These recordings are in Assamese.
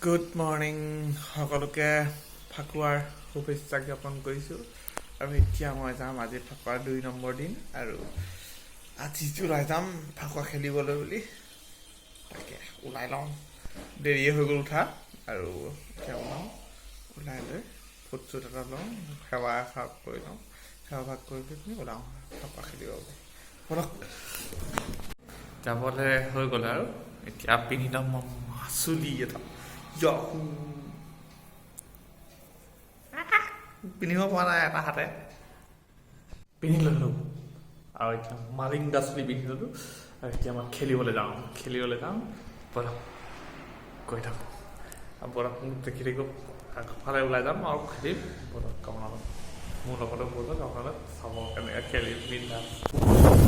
গুড মৰ্ণিং সকলোকে ফাকুৱাৰ শুভেচ্ছা জ্ঞাপন কৰিছোঁ আৰু এতিয়া মই যাম আজি ফাকুৱাৰ 2 নম্বৰ দিন আৰু আজি ওলাই যাম ফাকুৱা খেলিবলৈ বুলি তাকে ওলাই লওঁ দেৰিয়ে হৈ গ'ল উঠা আৰু এতিয়া ওলাই লৈ ফুটচুট এটা লওঁ সেৱা এভাগ কৰি লওঁ সেৱা ভাগ কৰি পিনি ওলাওঁ ফাকুৱা খেলিব বুলি ব'লক যাবলৈ হৈ গ'ল আৰু এতিয়া পিন্ধি ল'ম চুলি এটা পিন্ধিব পৰা নাই এটা হাতে পিন্ধি ল'লোঁ আৰু এতিয়া মালিংগা চুলি পিন্ধি ল'লোঁ আৰু এতিয়া মই খেলিবলৈ যাওঁ ব'লক গৈ থাকোঁ আৰু ব'লক মোক দেখি থাকিব আগফালে ওলাই যাম আৰু খেলিম ব'লক আপোনালোক মোৰ লগতে ব'লক আপোনালোক চাব কেনেকৈ খেলিম বিন্দাছ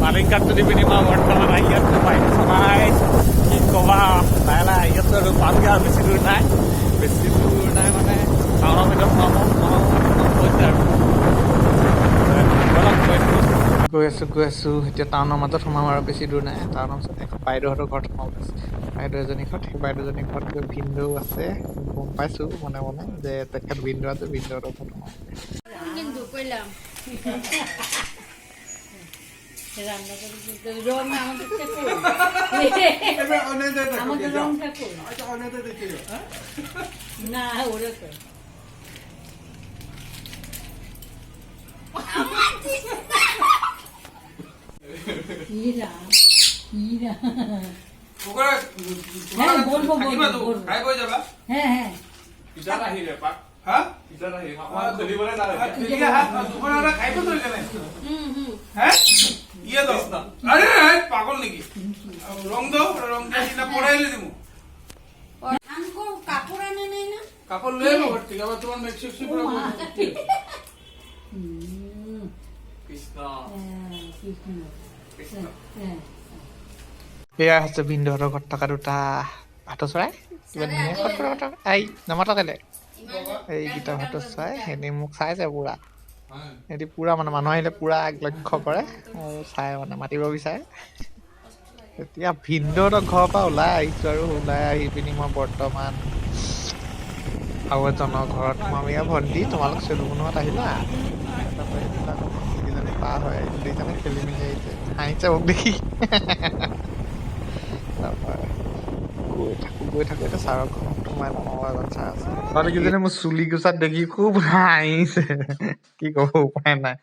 মালিংগাত যদি পিন্ধিম আৰু বৰ্তমান আহি আছে বাইক চলাই কি ক'বা লাহে লাহে আহি আছোঁ আৰু পামগৈ আৰু বেছি দূৰ নাই মানে টাউনৰ ভিতৰত হৈছে আৰু গৈ আছোঁ এতিয়া টাউনৰ মাজত সোমাম আৰু বেছি দূৰ নাই টাউনৰ মাজত এখন বাইদেউহঁতৰ ঘৰত সোমাব বাইদেউ এজনী ঘৰত সেই বাইদেউজনীৰ ঘৰত গৈ ভিনদেউ আছে গম পাইছোঁ মনে মনে যে তেখেত ভিনদেউ আছে ভিনদেউহঁতৰ ঘৰত সোমাম পাগল নেকি রং দাও রং দিয়ে পড়াইলে দিব কাপড় আনে নাই না কাপড় লয়ে নেবো ঠিক আছে তোমার মেক্সি পুরো কৃষ্ণ এয়া হৈছে ভিনদেউহঁতৰ ঘৰত থকা দুটা ভাটৌ চৰাই কিবা ধুনীয়া এই নামাতা কেলে এইকেইটা ভাটৌ চৰাই সিহঁতি মোক চাইছে পুৰা সিহঁতি পুৰা মানে মানুহ আহিলে পুৰা লক্ষ্য কৰে আৰু চাই মানে মাতিব বিচাৰে এতিয়া ভিনদেউহঁতৰ ঘৰৰ পৰা ওলাই আহিছোঁ আৰু ওলাই আহি পিনি মই বৰ্তমান আৰু এজনৰ ঘৰত সোমাম এয়া ভণ্টি তোমালোক চেলুখনত আহিলা এইকেইজনী পাৰ হয় দুইজনে খেলি মেলি আহিছে হাঁহিছে মোক দেখি তাৰপৰা গৈ থাকোঁ এতিয়া ছাৰৰ ঘৰত সোমাই লওঁ এজন ছাৰ আছে ছোৱালীকেইজনী মোৰ চুলি গুচাত দেখি খুব হাঁহিছে কি ক'ব উপায় নাই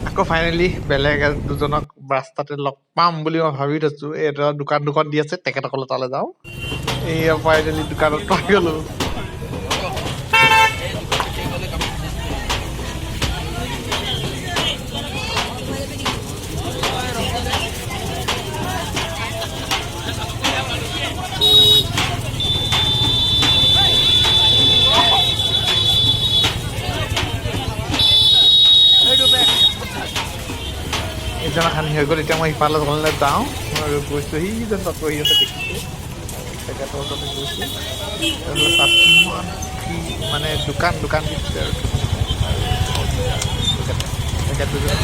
আকৌ ফাইনেলি বেলেগ দুজনক ৰাস্তাতে লগ পাম বুলি মই ভাবি থৈছোঁ এটা দোকান দি আছে তেখেতসকলে তালৈ যাওঁ এইয়া ফাইনেলি দোকানত পাই গ'লোঁ এইজন খানি হৈ গ'ল এতিয়া মই সিফালে জনলৈ যাওঁ আৰু গৈছোঁ সিজন তাত বহি আছে দেখিছোঁ তেখেতৰ ওচৰতে গৈছোঁ তাত কিমান মানে দোকান দিছে আৰু তেখেত দুজন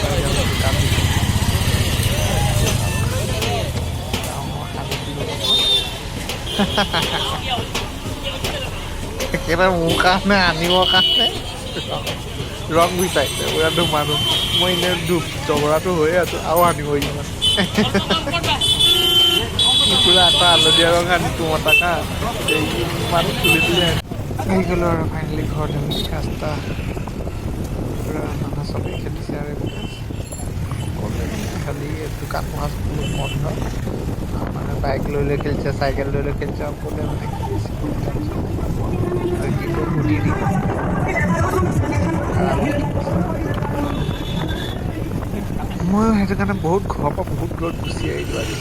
দোকান দিছে একেবাৰে মোৰ কাৰণে আনিবৰ কাৰণে ৰং বিচাৰিছে পুৰা মানুহ মই এনেই জগৰাটো হৈয়ে আছোঁ আৰু আনিব ইমান পুৰা এটা হালধীয়া ৰং আনিছোঁ মই টাকা মানুহ তুলি আহি গ'লোঁ আৰু ফাইনেলি ঘৰত ৰাস্তা পুৰা নানা চবেই খেলিছে আৰু খালি দোকান পোহা বন্ধ মানে বাইক লৈ খেলিছে চাইকেল লৈ খেলিছে সকলোৱে মানে খেলিছে মই সেইটো কাৰণে বহুত ঘৰৰ পৰা বহুত দূৰত গুচি আহিলোঁ আজি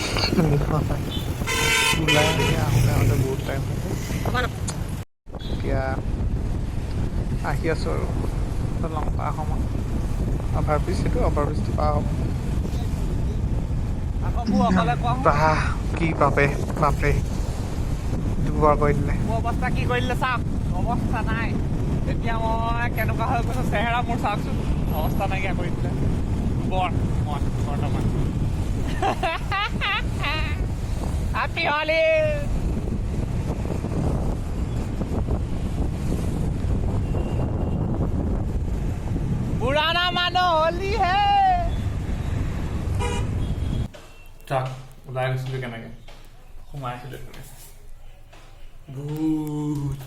ওলাই আহি আহোঁতে বহুত টাইম হৈছে এতিয়া আহি আছোঁ আৰু লংকা সময় অভাৰব্ৰিজ সেইটো অভাৰব্ৰিজটো পাৰ হ'ব কি বাপৰে দুবাৰ কৰি দিলে অৱস্থা কি কৰি দিলে চাওক অৱস্থা নাই এতিয়া মই কেনেকুৱা হৈ গৈছে চেহেৰা মোৰ চাওকচোন অৱস্থা নাইকিয়া কৰি দিলে বৰ মই বৰ্তমান হেপী হলি পুৰাণা মানুহ হলি হে চাওক ওলাই গৈছিলোঁ কেনেকৈ সোমাই আহিলোঁ ভূত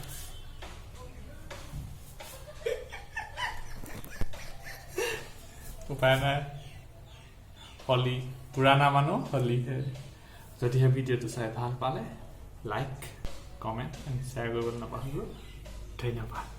উপায় নাই হলি পুৰাণা মানুহ হলি যদিহে ভিডিঅ'টো চাই ভাল পালে লাইক কমেণ্ট এণ্ড শ্বেয়াৰ কৰিবলৈ নাপাহৰিব ধন্যবাদ